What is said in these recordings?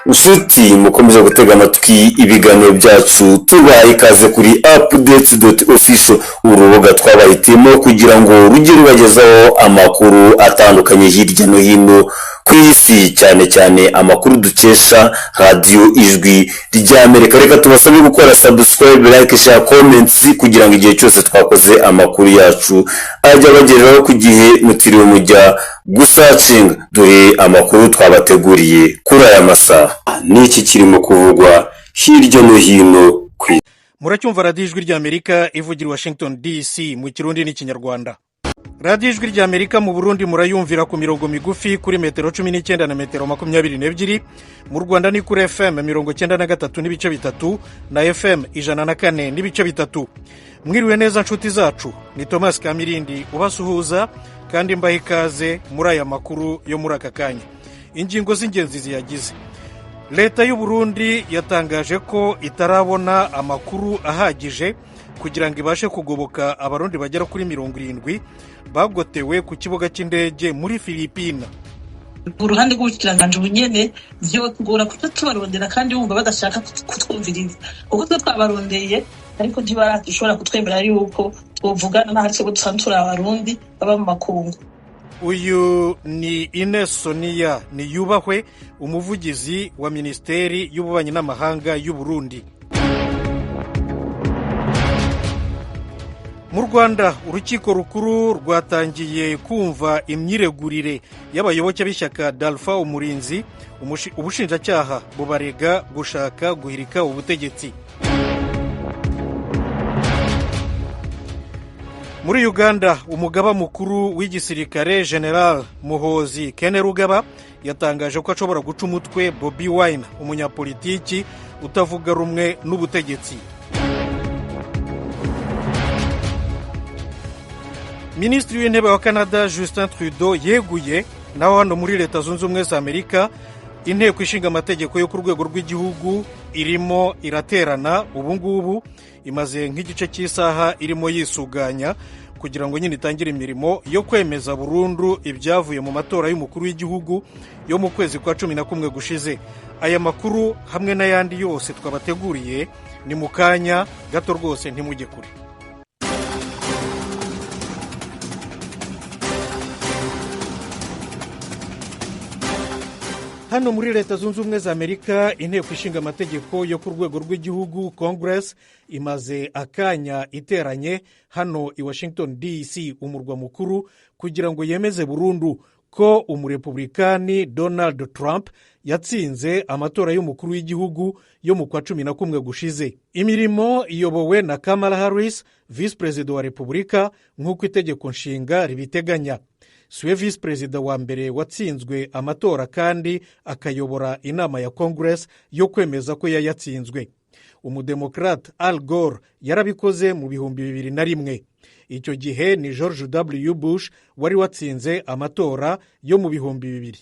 inshuti mukomeza gutega amatwi ibiganiro byacu tubaha ikaze kuri updates.official, urubuga twabahitiyemo kugira ngo rujye rubagezaho amakuru atandukanye hirya no hino ku isi, cyane cyane amakuru dukesha radiyo ijwi ry'Amerika. Reka tubasabe gukora subscribe, like, share, comments kugira ngo igihe cyose twakoze amakuru yacu ajya bageraho ku gihe mutiriwe mujya gusacinga. Dore amakuru twabateguriye kuri aya masaha. Niki kirimo kuvugwa hirya no hino ku isi. Muracyumva radiyo ijwi ry'Amerika ivugira Washington DC mu Kirundi n'Ikinyarwanda. radiyo ijwi ry'Amerika mu Burundi murayumvira ku mirongo migufi kuri metero 19 na metero 22, mu Rwanda ni kuri FM 93 n'ibice bitatu na FM 104 n'ibice bitatu. Mwiriwe neza nshuti zacu, ni Thomas Kamirindi ubasuhuza kandi mbaha ikaze muri aya makuru yo muri aka kanya. Ingingo z'ingenzi ziyagize: Leta y'u Burundi yatangaje ko itarabona amakuru ahagije kugira ngo ibashe kugoboka abarundi bagera kuri 70 bagotewe ku kibuga cy'indege muri Filipina. Uruhande rw'ubushikiranganje ubunyene byo tugora kutubarondera kandi bumva badashaka kutwumviriza, kuko twe twabarondeye ariko ntibarashobora kutwemera yuko twovugana n'ahari cyo dusantura abarundi baba mu makungu. Uyu ni Ines Sonia Niyubahwe, umuvugizi wa Ministeri y'Ububanyi n'Amahanga y'u Burundi. Mu Rwanda urukiko rukuru rwatangiye kumva imyiregurire y'abayoboke b'ishyaka Dalpha Umurinzi, ubushinjacyaha bubarega gushaka guhirika ubutegetsi. Muri Uganda umugaba mukuru w'igisirikare General Muhozi Kainerugaba yatangaje ko ashobora guca umutwe Bobi Wine, umunyapolitiki utavuga rumwe n'ubutegetsi. Minisitiri w'intebe wa Canada Justin Trudeau yeguye, naho hano muri Leta Zunze Ubumwe za Amerika inteko ishinga amategeko yo ku rwego rw'igihugu irimo iraterana ubu ngubu, imaze nk'igice cy'isaha irimo yisuganya kugira ngo nyine itangire imirimo yo kwemeza burundu ibyavuye mu matora y'umukuru w'igihugu yo mu kwezi kwa 11 gushize. Aya makuru hamwe n'ayandi yose twabateguriye ni mu kanya gato rwose, ntimujye kure. Hano muri Leta Zunze Ubumwe za Amerika inteko ishinga amategeko yo ku rwego rw'igihugu Congress imaze akanya iteranye hano i Washington DC, umurwa mukuru, kugira ngo yemeze burundu ko umurepublikani Donald Trump yatsinze amatora y'umukuru w'igihugu yo mu kwa 11 gushize. Imirimo iyobowe na Kamala Harris, vice president wa Republika, nk'uko itegeko nshinga ribiteganya. Siwe visi perezida wa mbere watsinzwe amatora kandi akayobora inama ya Congress yo kwemeza ko yayatsinzwe. Umudemokrate Al Gore yarabikoze mu 2001. Icyo gihe ni George W. Bush wari watsinze amatora yo mu 2000.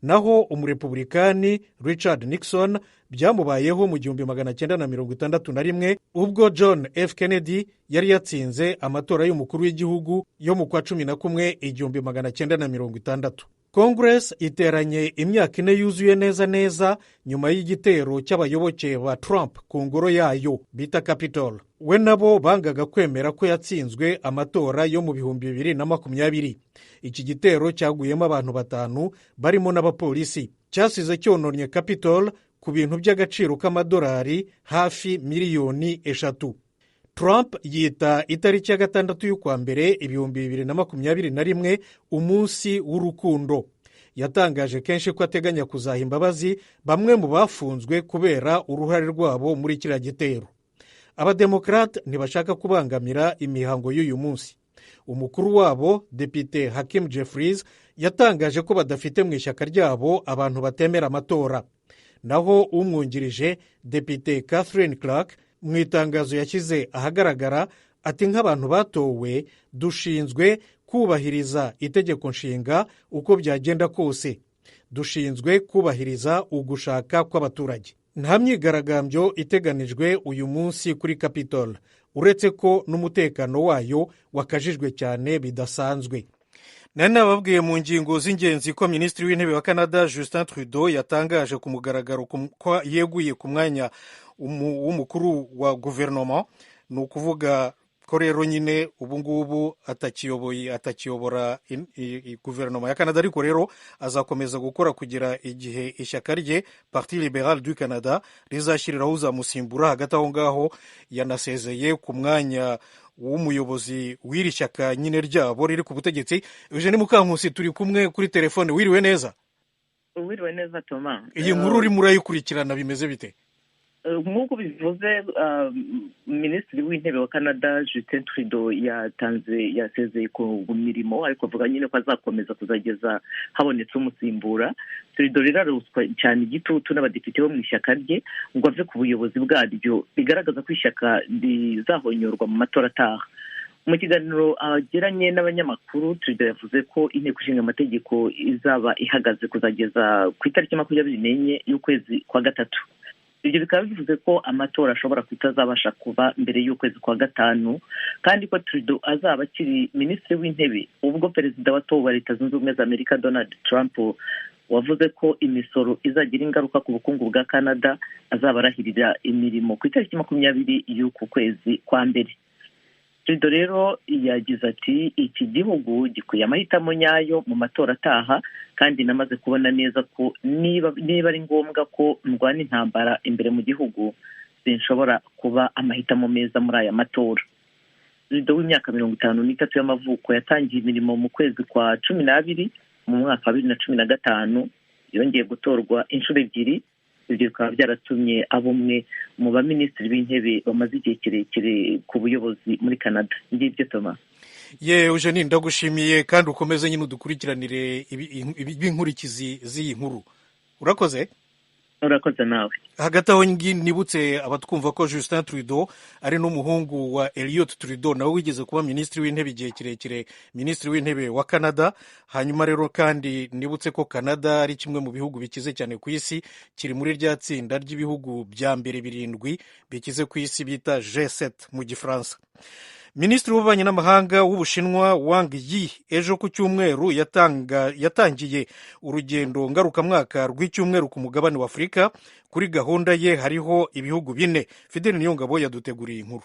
Naho umurepublikani Richard Nixon byamubayeho mu 1961 ubwo John F. Kennedy yari yatsinze amatora y'umukuru w'igihugu yo mu kwa 11 1960. Congress iteranye imyaka 4 yuzuye neza nyuma y'igitero cy'abayoboke ba Trump ku ngoro yayo bita Capitol. We nabo bangaga kwemera ko yatsinzwe amatora yo mu 2020. Iki gitero cyaguyemo abantu 5 barimo n'abapolisi, cyasize cyononye Capitol ku bintu by'agaciro k'amadolari hafi miliyoni 3. Trump yita itariki ya 6 y'ukwa mbere 2021 umunsi w'urukundo. Yatangaje kenshi ko ateganya kuzaha imbabazi bamwe mu bafunzwe kubera uruhare rwabo muri kiriya gitero. Abademokrate ntibashaka kubangamira imihango y'uyu munsi. Umukuru wabo Depite Hakeem Jeffries yatangaje ko badafite mu ishyaka ryabo abantu batemera amatora. Naho umwungirije Depite Catherine Clark mu itangazo yashyize ahagaragara ati, nk'abantu batowe dushinzwe kubahiriza itegeko nshinga uko byagenda kose, dushinzwe kubahiriza ugushaka kw'abaturage. Nta myigaragambyo iteganijwe uyu munsi kuri Capitol, uretse ko n'umutekano wayo wakajijwe cyane bidasanzwe. nari nababwiye mu ngingo z'ingenzi ko minisitiri w'intebe wa Canada Justin Trudeau yatangaje ku mugaragaro ko yeguye ku mwanya w'umukuru wa guverinoma. Ni ukuvuga ko rero nyine ubu ngubu atakiyobora guverinoma ya Canada, ariko rero azakomeza gukora kugera igihe ishyaka rye Parti Libéral du Canada rizashyiriraho uzamusimbura. Hagati aho ngaho yanasezeye ku mwanya w'umuyobozi w'iri shyaka nyine ryabo riri ku butegetsi. Eugene Mukankusi turi kumwe kuri telefone. Wiriwe neza? Wiriwe neza Thomas. Iyi nkuru urimo urayikurikirana bimeze bite? Nk'uko bivuze minisitiri w'intebe wa Canada Justin Trudeau yasezeye ku mirimo, ariko avuga nyine ko azakomeza kuzageza habonetse umusimbura. Trudeau rero aruswa cyane igitutu n'abadepite bo mu ishyaka rye ngo ave ku buyobozi bwaryo, bigaragaza ko ishyaka rizahonyorwa mu matora ataha. Mu kiganiro agiranye n'abanyamakuru, Trudeau yavuze ko inteko ishinga amategeko izaba ihagaze kuzageza ku itariki 24 y'ukwezi kwa gatatu. Ibyo bikaba bivuze ko amatora ashobora kutazabasha kuba mbere y'ukwezi kwa gatanu, kandi ko Trudeau azaba akiri minisitiri w'intebe ubwo perezida watowe wa Leta Zunze Ubumwe za Amerika Donald Trump wavuze ko imisoro izagira ingaruka ku bukungu bwa Canada azaba arahirira imirimo ku itariki 20 y'uku kwezi kwa mbere. Trudeau rero yagize ati iki gihugu gikwiye amahitamo nyayo mu matora ataha, kandi namaze kubona neza ko niba ari ngombwa ko ndwana intambara imbere mu gihugu sinshobora kuba amahitamo meza muri aya matora. Trudeau w'imyaka 53 y'amavuko yatangiye imirimo mu kwezi kwa 12 mu mwaka wa 2015, yongeye gutorwa inshuro ebyiri. Ibyo bikaba byaratumye abumwe mu baminisitiri b'intebe bamaze igihe kirekire ku buyobozi muri Canada. Ngibyo Thomas. Eugenie ndagushimiye kandi ukomeze nyine udukurikiranire inkurikizi z'iyi nkuru. Urakoze? Urakoze nawe. Hagati aho nibutse abatwumva ko Justin Trudeau ari n'umuhungu wa Elliott Trudeau, nawe wigeze kuba minisitiri w'intebe igihe kirekire, minisitiri w'intebe wa Canada. Hanyuma rero kandi nibutse ko Canada ari kimwe mu bihugu bikize cyane ku isi, kiri muri rya tsinda ry'ibihugu bya mbere 7 bikize ku isi bita G7 mu Gifaransa. Minisitiri w'ububanyi n'amahanga w'Ubushinwa Wang Yi ejo ku cyumweru yatangiye urugendo ngarukamwaka rw'icyumweru ku mugabane wa Afurika. Kuri gahunda ye hariho ibihugu 4. Fidel Niyongabo yaduteguriye inkuru.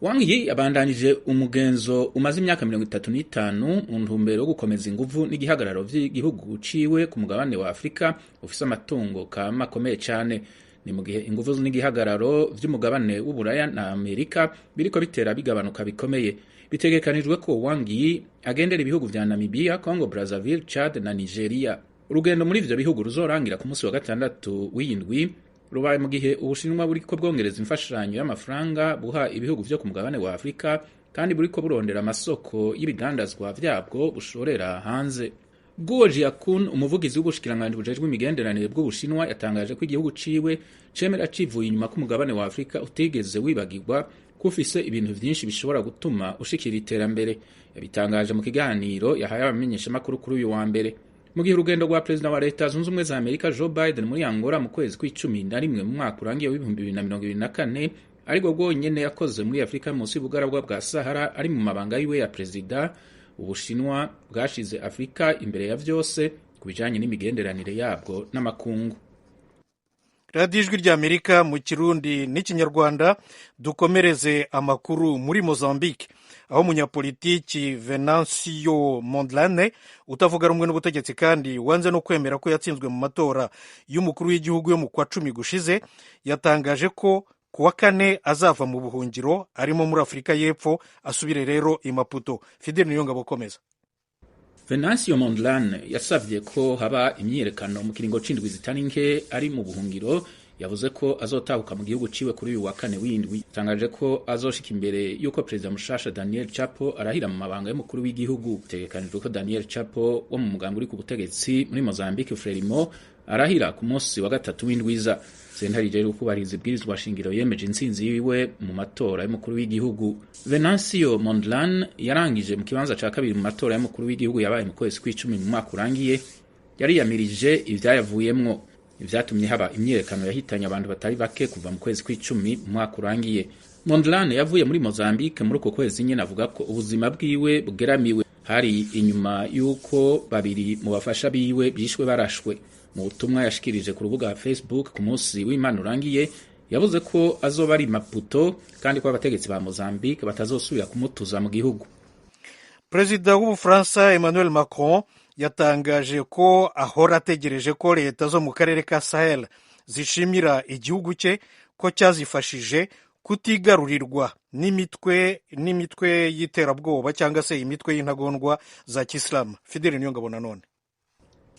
Wang Yi yabandanije umugenzo umaze imyaka 35 mu ntumbero yo gukomeza inguvu n'igihagararo vy'igihugu ciwe ku mugabane wa Afurika ufise amatungo kama akomeye cyane. Ni mu gihe inguvu n'igihagararo vy'umugabane w'Uburaya na Amerika biriko bitera bigabanuka bikomeye. Bitegekanijwe ko Wang Yi agendera ibihugu vya Namibia, Congo Brazzaville, Chad na Nigeria. Urugendo muri ivyo bihugu ruzorangira ku munsi wa 6 w'indwi, rubaye mu gihe Ubushinwa buriko bwongereza imfashanyo y'amafaranga buha ibihugu vyo ku mugabane wa Afurika, kandi buriko burondera amasoko y'ibigandazwa vyabwo bushorera hanze. Guo Jiakun, umuvugizi w'ubushikiranganji bujejwe imigenderanire bw'Ubushinwa, yatangaje ko igihugu ciwe cemera civuye inyuma ku mugabane wa Afurika utigeze wibagirwa ko ufise ibintu vyinshi bishobora gutuma ushikira iterambere. Yabitangaje mu kiganiro yahaye abamenyeshamakuru kuri uyu wa mbere. Mu gihe urugendo rwa perezida wa Leta Zunze Ubumwe za Amerika Joe Biden muri Angola mu kwezi kwa11 mu mwaka urangiye w'2024 ariko rwonyene yakoze muri Afurika munsi y'ubugarabwa bwa Sahara ari mu mabanga yiwe ya perezida, Ubushinwa bwashize Afurika imbere ya vyose ku bijanye n'imigenderanire yabwo n'amakungu. Radio Ijwi ry'Amerika mu Kirundi n'Ikinyarwanda. Dukomereze amakuru muri Mozambique, aho umunyapolitiki Venancio Mondlane utavuga rumwe n'ubutegetsi kandi wanze no kwemera ko yatsinzwe mu matora y'umukuru w'igihugu yo mu kwa 10 gushize, yatangaje ko kuwa 4 azava mu buhungiro arimo muri Afurika y'Epfo asubire rero i Maputo. Fidel Niyongabo komeza. Venancio Mondlane yasavye ko haba imyiyerekano mu kiringo c'indwi zitari nke ari mu buhungiro. Yavuze ko azotahuka mu gihugu ciwe kuri uyu wa 4 w'indwi. Tangaje ko azoshika imbere yuko perezida mushasha Daniel Chapo arahira mu mabanga y'umukuru w'igihugu. Tegekanijwe ko Daniel Chapo wo mu mugambi uri ku butegetsi muri Mozambique Frelimo arahira ku munsi wa 3 w'indwiza. Sentare rero kubariza ibwirizwa shingiro yemeje intsinzi yiwe mu matora y'umukuru w'igihugu. Venancio Mondlane yarangije mu kibanza ca kabiri mu matora y'umukuru w'igihugu yabaye mu kwezi kwa 10 mu mwaka urangiye. Yari yamirije ivyayavuyemwo, ivyatumye haba imyiyerekano yahitanye abantu batari bake kuva mu kwezi kwa 10 mu mwaka urangiye. Mondlane yavuye muri Mozambique muri uko kwezi nyene avuga ko ubuzima bwiwe bugeramiwe. hari inyuma y'uko babiri mu bafasha biwe bishwe barashwe. Mu butumwa yashikirije ku rubuga Facebook ku munsi w'Imana urangiye, yavuze ko azoba ari Maputo kandi ko abategetsi ba Mozambique batazosubira kumutuza mu gihugu. Perezida w'Ubufaransa Emmanuel Macron yatangaje ko ahora ategereje ko leta zo mu karere ka Sahel zishimira igihugu cye ko cyazifashije kutigarurirwa n'imitwe y'iterabwoba cyangwa se imitwe y'intagondwa za Kisilamu. Fidele Niyongabo nanone.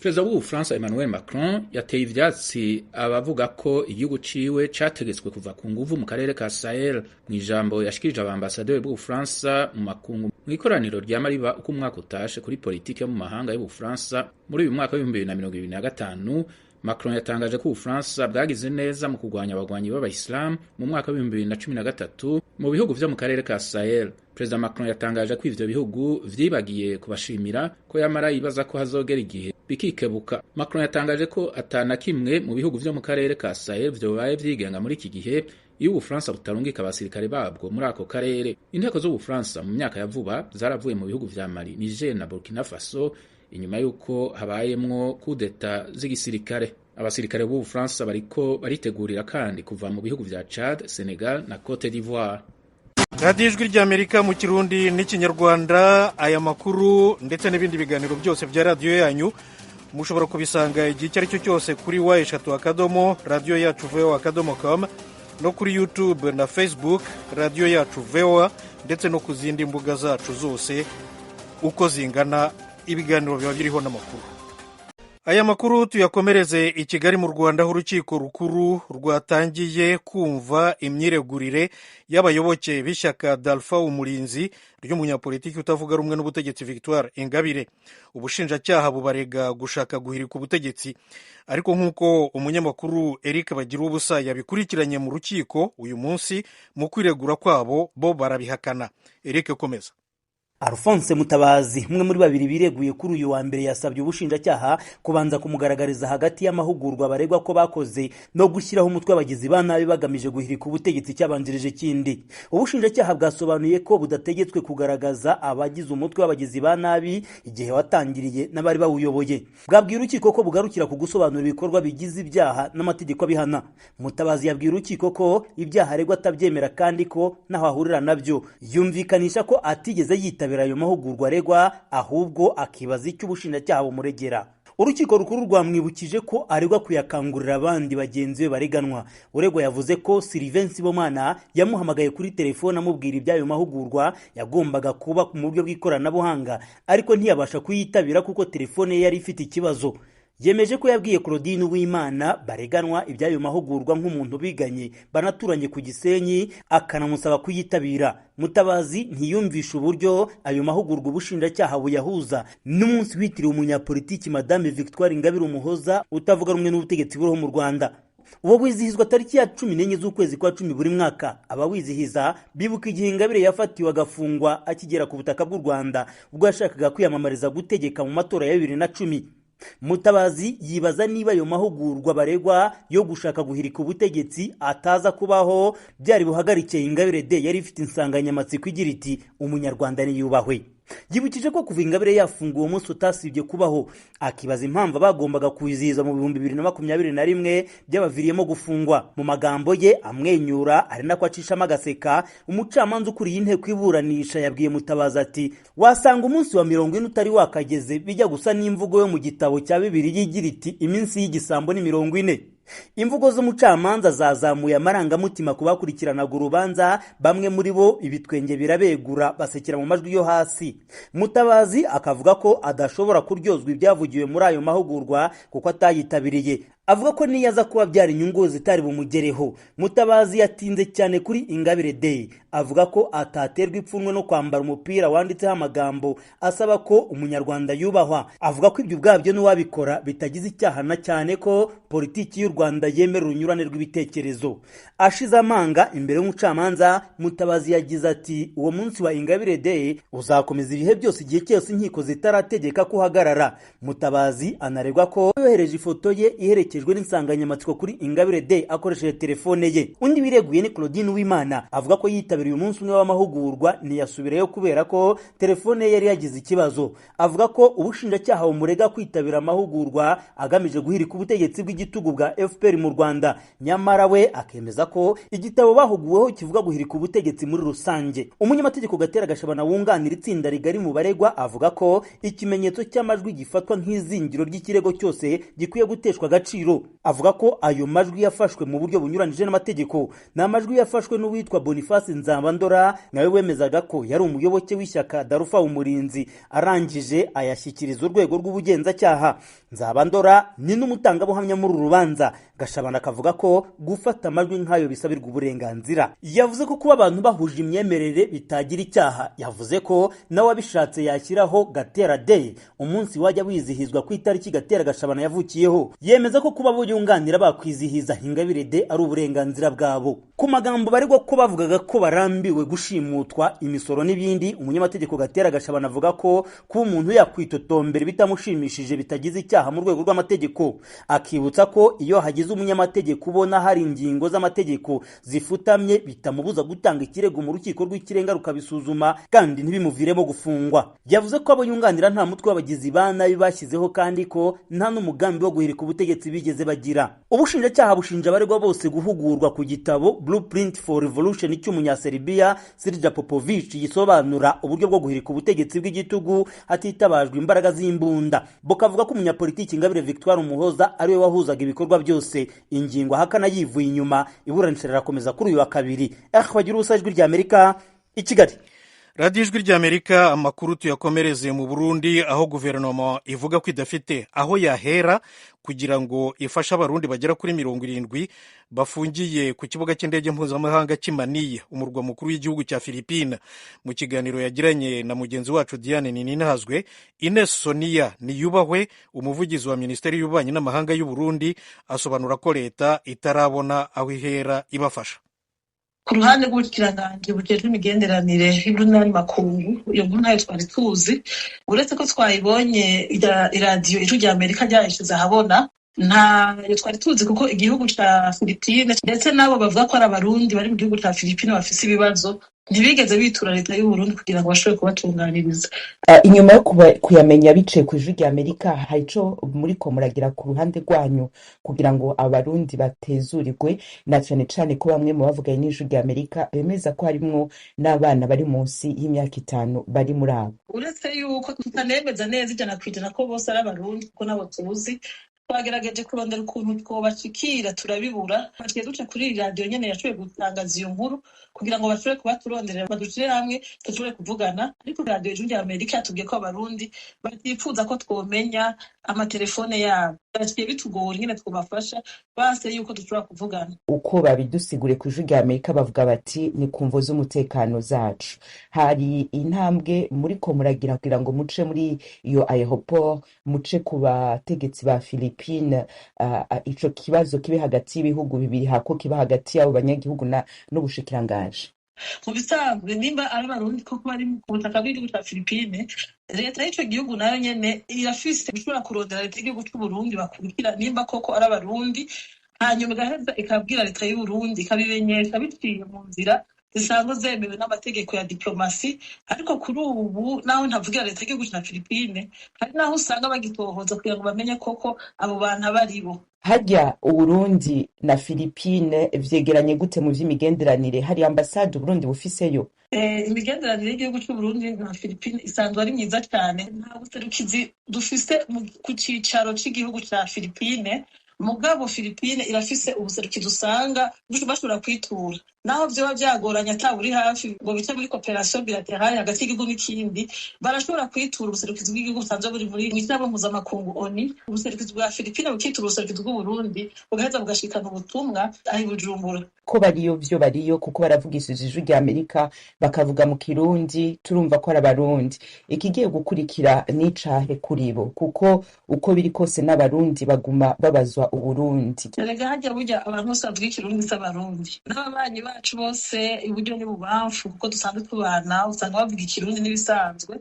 Perezida w'Ubufaransa Emmanuel Macron yateye ivyatsi abavuga ko igihugu ciwe categetswe kuva ku nguvu mu karere ka Sahel. Mu ijambo yashikirije abambasaderi b'Ubufaransa mu makungu mu ikoraniro rya Mariba uko umwaka utashe kuri politiki yo mu mahanga y'Ubufaransa muri uyu mwaka wa 2025, Macron yatangaje ko Ubufaransa bwagize neza mu kurwanya abagwanyi b'Abayisilamu mu mwaka wa 2013 mu bihugu vyo mu karere ka Sahel. Perezida Macron yatangaje ko ivyo bihugu vyibagiye kubashimira ko yamara yibaza ko hazogera igihe bikikebuka. Macron yatangaje ko atana kimwe mu bihugu vyo mu karere ka Sahel vyobaye vyigenga muri iki gihe iyo Ubufaransa butarungika abasirikare babwo muri ako karere. Inteko z'Ubufaransa mu myaka ya vuba zaravuye mu bihugu vya Mali, Niger na Burkina Faso inyuma y'uko habayemwo kudeta z'igisirikare. Abasirikare b'Ubufaransa bariko baritegurira kandi kuva mu bihugu vya Chad, Senegal na Cote d'Ivoire. radiyo ijwi ry'Amerika mu Kirundi n'Ikinyarwanda. Aya makuru ndetse n'ibindi biganiro byose bya radiyo yanyu mushobora kubisanga igihe icyo ari cyo cyose kuri wa/akadomo radiyo yacu voa.com no kuri YouTube na Facebook radiyo yacu voa, ndetse no ku zindi mbuga zacu zose uko zingana. Ibiganiro biba biriho n'amakuru. Aya makuru tuyakomereze i Kigali mu Rwanda, aho urukiko rukuru rwatangiye kumva imyiregurire y'abayoboke b'ishyaka d'Alpha Umurinzi ry'umunyapolitiki utavuga rumwe n'ubutegetsi Victoire Ingabire. Ubushinjacyaha bubarega gushaka guhirika ubutegetsi, ariko nk'uko umunyamakuru Eric Bagiruwubusa yabikurikiranye mu rukiko uyu munsi, mu kwiregura kwabo bo barabihakana. Eric, komeza. Alphonse Mutabazi, umwe muri babiri bireguye kuri uyu wa mbere, yasabye ubushinjacyaha kubanza kumugaragariza hagati y'amahugurwa baregwa ko bakoze no gushyiraho umutwe w'abagizi ba nabi bagamije guhirika ubutegetsi cyabanjirije kindi. Ubushinjacyaha bwasobanuye ko budategetswe kugaragaza abagize umutwe w'abagizi ba nabi igihe watangiriye n'abari bawuyoboye. Bwabwiye urukiko ko bugarukira ku gusobanura ibikorwa bigize ibyaha n'amategeko abihana. Mutabazi yabwiye urukiko ko ibyaha aregwa atabyemera kandi ko naho ahurira nabyo. Yumvikanisha ko atigeze yitabira ayo mahugurwa aregwa, ahubwo akibaza icyo ubushinjacyaha bumuregera. Urukiko rukuru rwamwibukije ko aregwa kuyakangurira abandi bagenzi be bareganwa. Uregwa yavuze ko Sylvain Sibomana yamuhamagaye kuri telefone amubwira iby'ayo mahugurwa yagombaga kuba mu buryo bw'ikoranabuhanga, ariko ntiyabasha kuyitabira kuko telefone ye yari ifite ikibazo. Yemeje ko yabwiye Claudine Uwimana bareganwa iby'ayo mahugurwa nk'umuntu biganye banaturanye ku Gisenyi, akanamusaba kuyitabira. Mutabazi ntiyumvisha uburyo ayo mahugurwa ubushinjacyaha buyahuza n'umunsi witiriwe umunyapolitiki Madame Victoire Ingabire Umuhoza utavuga rumwe n'ubutegetsi buriho mu Rwanda. Uwo wizihizwa tariki ya 14 z'ukwezi kwa 10 buri mwaka. Abawizihiza bibuka igihe Ingabire yafatiwe agafungwa akigera ku butaka bw'u Rwanda ubwo yashakaga kwiyamamariza gutegeka mu matora ya 2010. Mutabazi yibaza niba ayo mahugurwa baregwa yo gushaka guhirika ubutegetsi ataza kubaho byari buhagarikiye Ingabire de yari ifite insanganyamatsiko igira iti umunyarwanda niyubahwe. Yibukije ko kuva Ingabire yafunguwe umunsi utasibye kubaho, akibaza impamvu bagombaga kuyizihiza mu 2021 byabaviriyemo gufungwa. Mu magambo ye amwenyura ari nako acishamo agaseka, umucamanza ukuriye inteko iburanisha yabwiye Mutabazi ati wasanga umunsi wa 40 utari wakageze, bijya gusa n'imvugo yo mu gitabo cya Bibiliya yigira iti iminsi y'igisambo ni 40. Imvugo z'umucamanza zazamuye amarangamutima ku bakurikiranaga urubanza, bamwe muri bo ibitwenge birabegura basekera mu majwi yo hasi. Mutabazi akavuga ko adashobora kuryozwa ibyavugiwe muri ayo mahugurwa kuko atayitabiriye. Avuga ko niyaza kuba byari inyungu zitari bumugereho. Mutabazi yatinze cyane kuri Ingabire Day, avuga ko ataterwa ipfunwe no kwambara umupira wanditseho amagambo asaba ko umunyarwanda yubahwa. Avuga ko ibyo ubwabyo n'uwabikora bitagize icyaha, na cyane ko politiki y'u Rwanda yemera urunyurane rw'ibitekerezo. Ashize amanga imbere y'umucamanza, Mutabazi yagize ati uwo munsi wa Ingabire Day uzakomeza ibihe byose igihe cyose inkiko zitarategeka kuhagarara. Mutabazi anaregwa ko yohereje ifoto ye iherekeje yaherekejwe n'insanganyamatsiko kuri Ingabire Day akoresheje telefone ye. Undi wireguye ni Claudine Uwimana avuga ko yitabiriye umunsi umwe w'amahugurwa ntiyasubirayo kubera ko telefone ye yari yagize ikibazo. Avuga ko ubushinjacyaha bumurega kwitabira amahugurwa agamije guhirika ubutegetsi bw'igitugu bwa FPR mu Rwanda, nyamara we akemeza ko igitabo bahuguweho kivuga guhirika ubutegetsi muri rusange. Umunyamategeko Gatera Gashabana wunganira itsinda rigari mu baregwa avuga ko ikimenyetso cy'amajwi gifatwa nk'izingiro ry'ikirego cyose gikwiye guteshwa agaciro. Avuga ko ayo majwi yafashwe mu buryo bunyuranije n'amategeko. Ni amajwi yafashwe n'uwitwa Boniface Nzabandora, nawe wemezaga ko yari umuyoboke w'ishyaka Darufa Umurinzi, arangije ayashyikiriza urwego rw'ubugenzacyaha. Nzabandora ni n'umutangabuhamya muri uru rubanza. Gashabana akavuga ko gufata amajwi nk'ayo bisabirwa uburenganzira. Yavuze ko kuba abantu bahuje imyemerere bitagira icyaha. Yavuze ko nawe abishatse yashyiraho Gatera Day, umunsi wajya wizihizwa ku itariki Gatera Gashabana yavukiyeho. Yemeza ko kuba abo yunganira bakwizihiza Ingabire Day ari uburenganzira bwabo. Ku magambo baregwa ko bavugaga ko barambiwe gushimutwa imisoro n'ibindi, umunyamategeko Gatera Gashabana avuga ko kuba umuntu yakwitotombera bitamushimishije bitagize icyaha mu rwego rw'amategeko. Akibutsa ko iyo hagize umunyamategeko ubona hari ingingo z'amategeko zifutamye bitamubuza gutanga ikirego mu rukiko rw'ikirenga rukabisuzuma kandi ntibimuviremo gufungwa. Yavuze ko abo yunganira nta mutwe w'abagizi ba nabi bashyizeho kandi ko nta n'umugambi wo guhirika ubutegetsi bigeze bagira. Ubushinjacyaha bushinja abaregwa bose guhugurwa ku gitabo Blueprint for Revolution cy'umunyaserbia Sirja Popovic gisobanura uburyo bwo guhirika ubutegetsi bw'igitugu hatitabajwe imbaraga z'imbunda. Bokavuga ko umunyapolitiki Ingabire Victoire Umuhoza ariwe wahuzaga ibikorwa byose. Ingingo ahakana yivuye inyuma. Iburanisha rirakomeza kuri uyu wa kabiri. Bagira ubusa Ijwi ry'Amerika i Kigali. radiyo Ijwi ry'Amerika, amakuru tuyakomereze mu Burundi, aho guverinoma ivuga ko idafite aho yahera kugira ngo ifashe abarundi bagera kuri 70 bafungiye ku kibuga cy'indege mpuzamahanga cy'Imaniya, umurwa mukuru w'igihugu cya Philippines. Mu kiganiro yagiranye na mugenzi wacu Diane Nininahazwe, Ines Sonia Niyubahwe, umuvugizi wa Minisiteri y'Ububanyi n'Amahanga y'u Burundi, asobanura ko leta itarabona aho ihera ibafasha. Ku ruhande rw'ubukiranganji bujejwe imigenderanire y'Uburundi n'andi makungu, iyo nkuru nayo twari tuzi, uretse ko twayibonye iradiyo Ijwi ry'Amerika ryayishize ahabona, ntayo twari tuzi kuko igihugu ca Philippines ndetse nabo bavuga ko ari abarundi bari mu gihugu ca Philippines bafise ibibazo ntibigeze bitura leta y'u Burundi kugira ngo bashobore kubatunganiriza. Inyuma yo kuyamenya bice ku Ijwi ry'Amerika, hari ico muriko muragira ku ruhande rwanyu kugira ngo abarundi batezurirwe, na cane cane ko bamwe mu bavuganye n'Ijwi ry'Amerika bemeza ko harimwo n'abana bari munsi y'imyaka 5 bari muri abo. Uretse yuko tutanemeza neza 100% ko bose ari abarundi kuko nabo tuzi, twagerageje kurondera ukuntu twobashikira turabibura. Bagiye duca kuri radio nyene yashoboye gutangaza iyo nkuru kugira ngo bashobore kuba turonderera badushire hamwe dushobore kuvugana, ariko radio Ijwi ry'Amerika yatubwiye ko abarundi batifuza ko twomenya amatelefone yabo. Bagiye bitugora nyene twobafasha base yuko dushobora kuvugana. Uko babidusigure ku Ijwi ry'Amerika bavuga bati ni kumvo z'umutekano zacu. Hari intambwe muriko muragira kugira ngo muce muri iyo aeroport, muce ku bategetsi ba Philippines, ico kibazo kibe hagati y'ibihugu bibiri, hako kiba hagati y'abo banyagihugu n'ubushikirangaje. Mu bisanzwe nimba ari abarundi koko bari ku butaka bw'igihugu cya Philippines, leta y'ico gihugu nayo nyene irafise gushobora kurondera leta y'igihugu cy'u Burundi bakurikira nimba koko ari abarundi, hanyuma igaheza ikabwira leta y'u Burundi ikabimenyesha biciye mu nzira zisanzwe zemewe n'amategeko ya diplomasi. Ariko kuri ubu naho ntavugira leta y'igihugu cya Philippines, hari naho usanga bagitohoza kugira ngo bamenye koko abo bantu abaribo. Harya Uburundi na Philippines vyegeranye gute mu vy'imigenderanire? Hari ambasade Uburundi bufiseyo? Imigenderanire y'igihugu cy'u Burundi na Philippines isanzwe ari myiza cyane. Nta buserukizi dufise ku cicaro cy'igihugu cya Philippines, mugabo Philippines irafise ubuserukizi usanga bashobora kwitura. Naho vyoba vyagoranye ataburi hafi ngo bice muri cooperation bilaterale hagati y'igihugu n'ikindi, barashobora kwitura ubuserukizi bw'igihugu busanzwe buri muri mw'ishyirahamwe mpuzamakungu ONU. Ubuserukizi bwa Philippines bukitura ubuserukizi bw'u Burundi bugaheza bugashikana ubutumwa aho i Bujumbura. ko bariyo vyo bariyo kuko baravugishije ijwi rya Amerika bakavuga mu Kirundi turumva ko ari abarundi. Ikigiye gukurikira n'icahe kuri bo kuko uko biri kose n'abarundi baguma babazwa Uburundi. Erega harya burya abantu bose bavuga Ikirundi s'abarundi n'ababanyi bacu bose iburyo n'ibubamfu kuko dusanzwe tubana usanga bavuga Ikirundi n'ibisanzwe.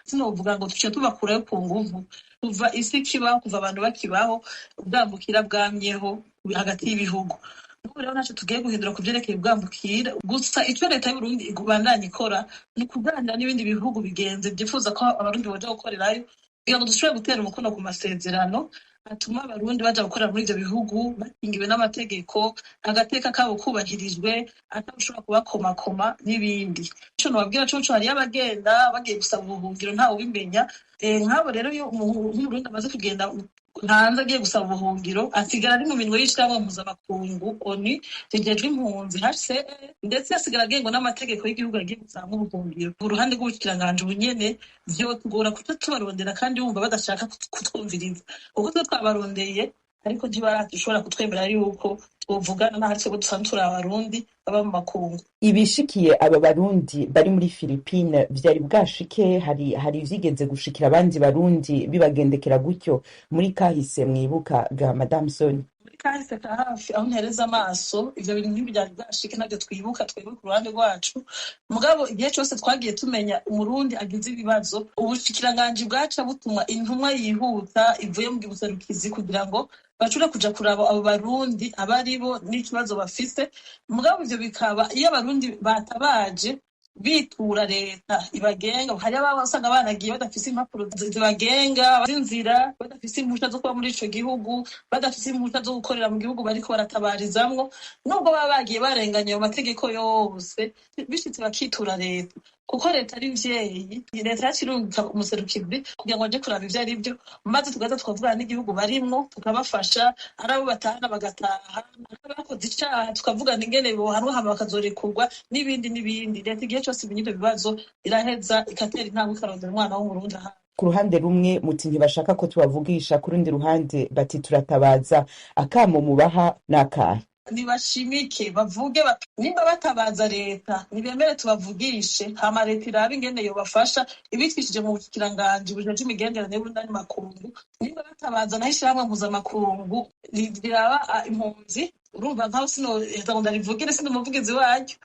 Sinovuga ngo tuce tubakurayo ku nguvu kuva isi kibaho kuva abantu bakibaho ubwambukira bwamyeho hagati y'ibihugu. Nuko rero naco tugiye guhindura ku vyerekeye ubwambukira. Gusa ico leta y'Uburundi igubandanya ikora ni kuganira n'ibindi bihugu bigenze vyifuza ko abarundi boja gukorerayo kugira ngo dushobore gutera umukono ku masezerano atuma abarundi baja gukorera muri ivyo bihugu bakingiwe n'amategeko, agateka kabo kubahirijwe, atawushobora kubakomakoma n'ibindi. Ico nobabwira coco hariyo abagenda bagiye gusaba ubuhungiro ntawe ubimenya. Nk'abo rero iyo nk'umurundi amaze kugenda hanze agiye gusaba ubuhungiro asigara ari mu minwe y'ishirahamwe mpuzamakungu ONU rijejwe impunzi HCR, ndetse asigara agengwa n'amategeko y'igihugu agiye gusaba ubuhungiro. Ku ruhande rw'ubushikiranganji bunyene vyotugora kuko tubarondera kandi bumva badashaka kutwumviriza kuko twe twabarondeye ariko ntibaradushobora kutwemera yuko twovugana n'ahatse ko dusanzwe turi abarundi baba mu makungu. Ibishikiye aba barundi bari muri Philippines vyari bwashike hari vyigeze gushikira abandi barundi bibagendekera gutyo muri kahise mwibuka ga Madame Sonia? Muri kahise ka hafi aho ntereza amaso ivyo bintu ntibyari bwashike navyo twibuka twebwe ku ruhande rwacu. Mugabo igihe cyose twagiye tumenya umurundi agize ibibazo ubushikiranganji bwaca butuma intumwa yihuta ivuye mu gibuserukizi kugira ngo bacure kuja kuraba abo barundi abaribo n'ikibazo bafise. Mugabo ivyo bikaba iyo abarundi batabaje bitura leta ibagenga. Hari abasanga banagiye badafise impapuro zibagenga, inzira, badafise impusha zo kuba muri ico gihugu, badafise impusha zo gukorera mu gihugu bariko baratabarizamwo. Nubwo baba bagiye barenganya ayo mategeko yose bishitse bakitura leta kuko leta ari mvyeyi. Leta yacirungika umuserukizi kugira ngo aje kuraba ivyo ari vyo, maze tugaza tukavugana n'igihugu barimwo tukabafasha, ari abo batahana bagataha, abakoze icaha tukavugana ingene bohanwa hama bakazorekurwa n'ibindi. Leta igihe cyose ibintu bibazo iraheza ikatera intambwe ikarondera umwana w'umurundi aha. Ku ruhande rumwe muti ntibashaka ko tubavugisha, ku rundi ruhande bati turatabaza. Akamo mubaha n'akahe? Nibashimike bavuge nimba batabaza leta nibemere tubavugishe, hama leta irabe ingene yobafasha ibitwishije mu bukiranganji bujeje imigenderanire y'Uburundi n'amakungu. Nimba batabaza naho ishirahamwe mpuzamakungu riraba impunzi, urumva nkaho sinoheza ngo ndarivugire sindi umuvugizi waryo.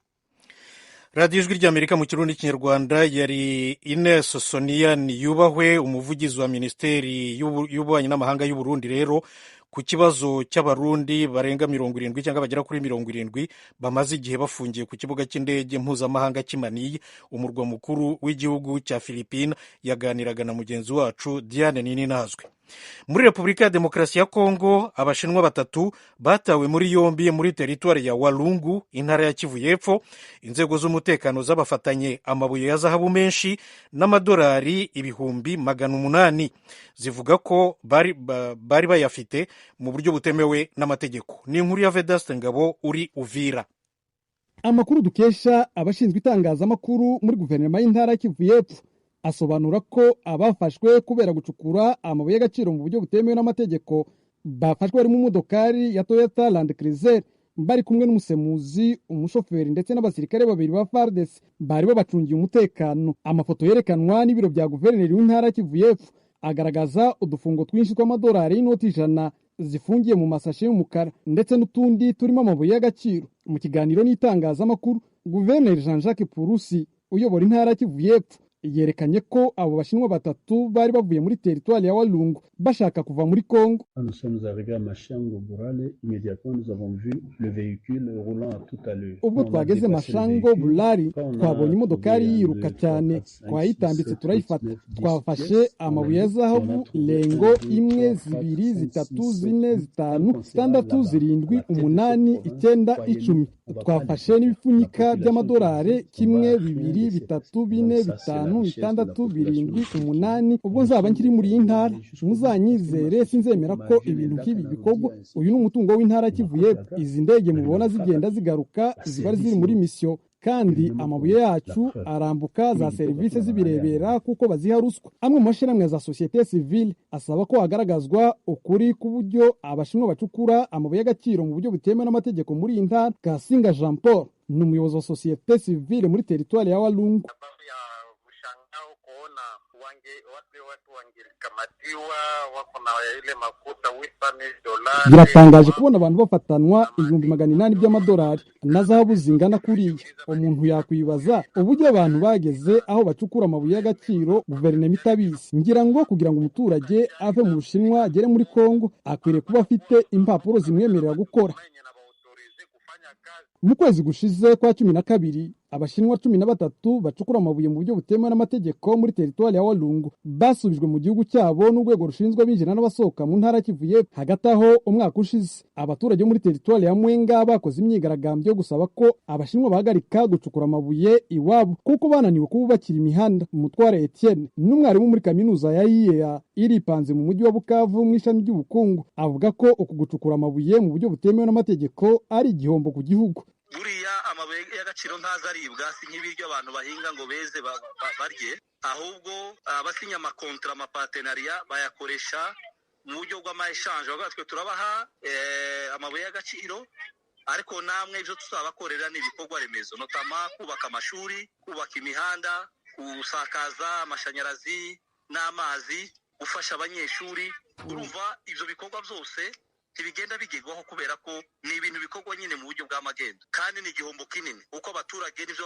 radiyo ijwi ry'Amerika mu Kirundi n'Ikinyarwanda yari Ines Sonia Niyubahwe, umuvugizi wa Minisiteri y'Ububanyi n'Amahanga y'u Burundi. Rero ku kibazo cy'abarundi barenga 70 cyangwa bagera kuri 70 bamaze igihe bafungiye ku kibuga cy'indege mpuzamahanga cy'Manille, umurwa mukuru w'igihugu cya Philippines, yaganiraga na mugenzi wacu Diane Nininazwe. Muri Repubulika ya Demokarasi ya Kongo, abashinwa 3 batawe muri yombi muri teritwari ya Walungu, intara ya Kivu y'Epfo. Inzego z'umutekano zabafatanye amabuye ya zahabu menshi n'amadolari 800,000 zivuga ko bari bayafite mu buryo butemewe n'amategeko. Ni inkuru ya Vedaste Ngabo uri Uvira. Amakuru dukesha abashinzwe itangazamakuru muri guverinoma y'intara ya Kivu y'Epfo asobanura ko abafashwe kubera gucukura amabuye y'agaciro mu buryo butemewe n'amategeko bafashwe bari mu modokari ya Toyota Land Cruiser bari kumwe n'umusemuzi, umushoferi ndetse n'abasirikare 2 ba FARDC bari babacungiye umutekano. Amafoto yerekanwa n'ibiro bya guverineri w'intara ya Kivu y'Epfo agaragaza udufungo twinshi tw'amadolari y'inoti 100 zifungiye mu masashe y'umukara ndetse n'utundi turimo amabuye y'agaciro. Mu kiganiro n'itangazamakuru, guverineri Jean-Jacques Purusi uyobora intara ya Kivu y'Epfo yerekanye ko abo bashinwa 3 bari bavuye muri teritwari ya Walungu bashaka kuva muri Kongo. Nous sommes arrivés à Mashango Burale, immédiatement nous avons vu le véhicule roulant à toute allure. Ubwo twageze Mashango Burale twabonye imodokari yiruka cyane, twayitambitse turayifata. Twafashe amabuye ya zahabu lengo 1 2 3 4 5 6 7 8 8 9 10. Twafashe n'ibifunyika by'amadolari 1 2 3 4 5 6 7 8 ubwo nzaba nkiri muri iyi ntara muzanyizere sinzemera ko ibintu nk'ibi bikorwa. Uyu ni umutungo w'intara Kivu y'Epfo. Izi ndege mubona zigenda zigaruka ziba ziri muri mission. kandi amabuye yacu arambuka za serivisi z'ibirebera kuko baziha ruswa. Amwe mu mashyirahamwe za sosiyete sivile asaba ko hagaragazwa ukuri ku buryo abashinwa bacukura amabuye y'agaciro mu buryo butemewe n'amategeko muri iyi ntara. Kasinga Jean Paul ni umuyobozi wa sosiyete sivile muri teritwari ya Walungu. Biratangaje kubona abantu bafatanwa $800 by'amadolari na zahabu zingana kuriya. Umuntu yakwibaza uburyo abantu bageze aho bacukura amabuye y'agaciro guverinoma itabizi. Ngira ngo kugira ngo umuturage ave mu Bushinwa agere muri Kongo akwiriye kuba afite impapuro zimwemerera gukora. Mu kwezi gushize kwa 12 abashinwa 13 bacukura amabuye mu buryo butemewe n'amategeko muri teritwari ya Walungu basubijwe mu gihugu cyabo n'urwego rushinzwe abinjira n'abasohoka mu ntara kivuye. Hagati aho umwaka ushize abaturage muri teritwari ya Mwenga bakoze imyigaragambyo yo gusaba ko abashinwa bahagarika gucukura amabuye iwabo kuko bananiwe kububakira imihanda. Umutware Etienne n'umwarimu muri kaminuza ya IEA iripanze mu mujyi wa Bukavu mu ishami ry'ubukungu avuga ko uku gucukura amabuye mu buryo butemewe n'amategeko ari igihombo ku gihugu. Buriya amabuye y'agaciro ntazaribwa si nk'ibiryo abantu bahinga ngo beze barye, ahubwo abasinya amakontra amapartenariya bayakoresha mu buryo bw'amaeshanje. Bavuga twe turabaha amabuye y'agaciro ariko namwe ibyo tuzabakorera ni ibikorwa remezo, notama kubaka amashuri, kubaka imihanda, gusakaza amashanyarazi n'amazi, gufasha abanyeshuri. Urumva ibyo bikorwa byose ntibigenda bigerwaho kubera ko ni ibintu bikorwa nyine mu buryo bw'amagendo, kandi ni igihombo kinini kuko abaturage n'ibyo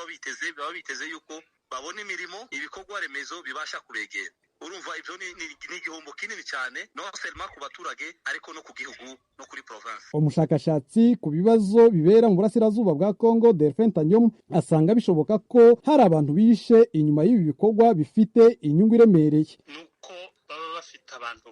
baba biteze yuko babona imirimo, ibikorwa remezo bibasha kuregera. Urumva ibyo ni igihombo kinini cyane, no seulement ku baturage ariko no ku gihugu no kuri province. Umushakashatsi ku bibazo bibera mu burasirazuba bwa Kongo Delphin Tanyom asanga bishoboka ko hari abantu bishe inyuma y'ibi bikorwa bifite inyungu iremereye. Nuko baba bafite abantu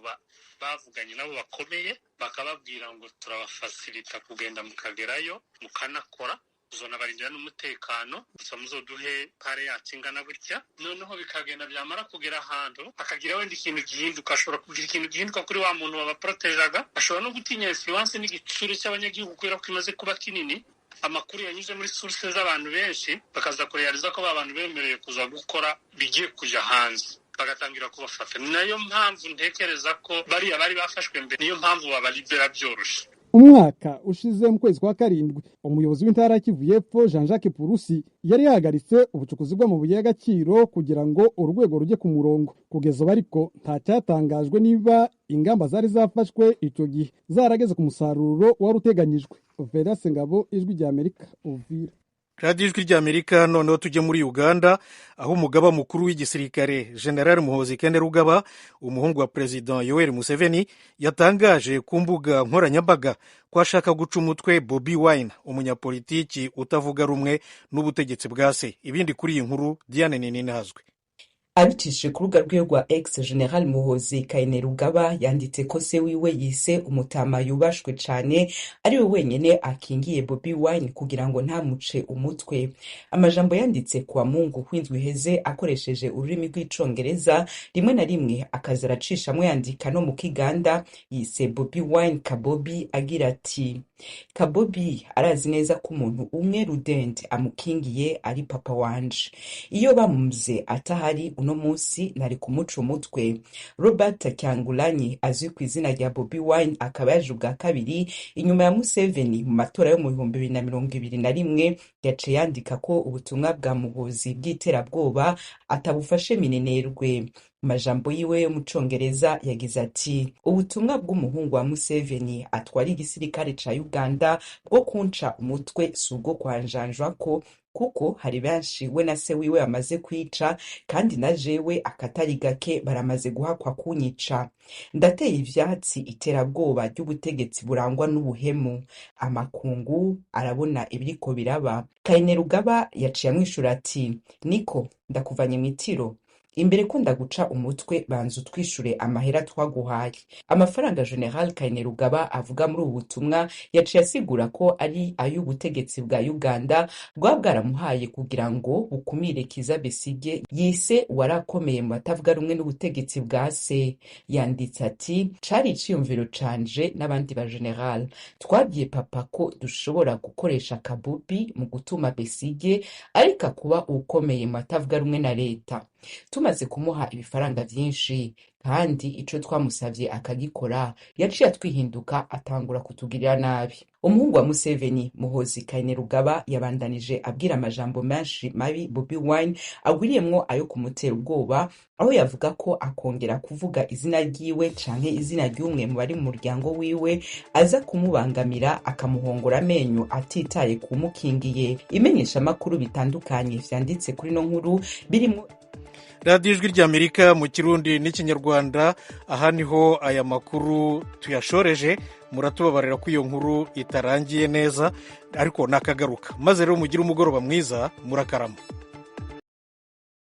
bavuganye nabo bakomeye bakababwira ngo turabafasilita kugenda mukagerayo mukanakora, uzonabarindira n'umutekano, gusa muzoduhe pare yacu ingana gutya. Noneho bikagenda byamara kugera ahantu akagira wenda ikintu gihinduka, ashobora kugira ikintu gihinduka kuri wa muntu wabaprotejaga, ashobora no gutinya influence n'igitsure cy'abanyagihugu kubera ko imaze kuba kinini. Amakuru yanyuze muri source z'abantu benshi bakaza kurealiza ko abantu bemereye kuza gukora bigiye kuja hanze, bagatangira kubafata. Ni nayo mpamvu ntekereza ko bariya bari bafashwe mbere, niyo mpamvu babalibera byoroshe. Umwaka ushize mu kwezi kwa 7 umuyobozi w'intara Kivu y'Epfo Jean-Jacques Purusi yari yahagaritse ubucukuzi bw'amabuye y'agaciro kugira ngo urwego rujye ku murongo. Kugeza bariko nta cyatangajwe niba ingamba zari zafashwe icyo gihe zarageze ku musaruro wari uteganyijwe. Vedaste Ngabo, Ijwi ry'Amerika, Uvira. radiyo ijwi ry'Amerika. Noneho tujye muri Uganda aho umugaba mukuru w'igisirikare General Muhoozi Kainerugaba, umuhungu wa Perezida Yoweri Museveni, yatangaje ku mbuga nkoranyambaga ko ashaka guca umutwe Bobi Wine, umunyapolitiki utavuga rumwe n'ubutegetsi bwa se. Ibindi kuri iyi nkuru Diane Ninihazwe. abicishije ku rubuga rwe rwa X, General Muhoozi Kainerugaba yanditse ko se wiwe yise umutama yubashwe cane ari we wenyene akingiye Bobi Wine kugira ngo ntamuce umutwe. Amajambo yanditse kwa Mungu kw'indwi iheze akoresheje ururimi rw'icongereza, rimwe na rimwe akaza aracishamwe yandika no mu Kiganda, yise Bobi Wine Kabobi agira ati: Kabobi arazi neza ko umuntu umwe rudende amukingiye ari papa wanje. Iyo bamuze atahari uno munsi nari kumuca umutwe. Robert Kyangulanyi azwi ku izina rya Bobi Wine akaba yaje ubwa kabiri inyuma ya Museveni mu matora yo mu 2021, yaciye yandika ko ubutumwa bwa Muhoozi bw'iterabwoba atabufashe minenerwe. Majambo yiwe yo mu Congereza yagize ati: ubutumwa bw'umuhungu wa Museveni atwara igisirikare ca Uganda bwo kunca umutwe si ubwo kwanjanjwa ko, kuko hari benshi we na se wiwe bamaze kwica, kandi na jewe akatari gake baramaze guhakwa kunyica. Ndateye ivyatsi iterabwoba ry'ubutegetsi burangwa n'ubuhemu. Amakungu arabona ibiriko biraba. Kainerugaba yaciye amwishura ati: niko ndakuvanye mw'itiro, imbere ko ndaguca umutwe banza utwishure amahera twaguhaye. Amafaranga General Kainerugaba avuga muri ubu butumwa yaciye asigura ko ari ay'ubutegetsi bwa Uganda bwaba bwaramuhaye kugira ngo bukumire Kizza Besigye yise warakomeye mu batavuga rumwe n'ubutegetsi bwa se. Yanditse ati cari iciyumviro canje n'abandi ba General, twabwiye papa ko dushobora gukoresha Kabubi mu gutuma Besigye ariko kuba ukomeye mu batavuga rumwe na leta. Tumaze kumuha ibifaranga vyinshi kandi ico twamusavye akagikora, yaciye atwihinduka atangura kutugirira nabi. Umuhungu wa Museveni Muhoozi Kainerugaba yabandanije abwira amajambo menshi mabi Bobi Wine agwiriyemwo ayo kumutera ubwoba, aho yavuga ko akongera kuvuga izina ryiwe canke izina ry'umwe mu bari mu muryango wiwe aza kumubangamira akamuhongora amenyo atitaye kumukingiye. Imenyesha makuru bitandukanye vyanditse kuri no nkuru birimo radiyo ijwi ry'Amerika mu Kirundi n'Ikinyarwanda. Aha niho aya makuru tuyashoreje, muratubabarira ko iyo nkuru itarangiye neza ariko nakagaruka. Maze rero mugire umugoroba mwiza, murakarama.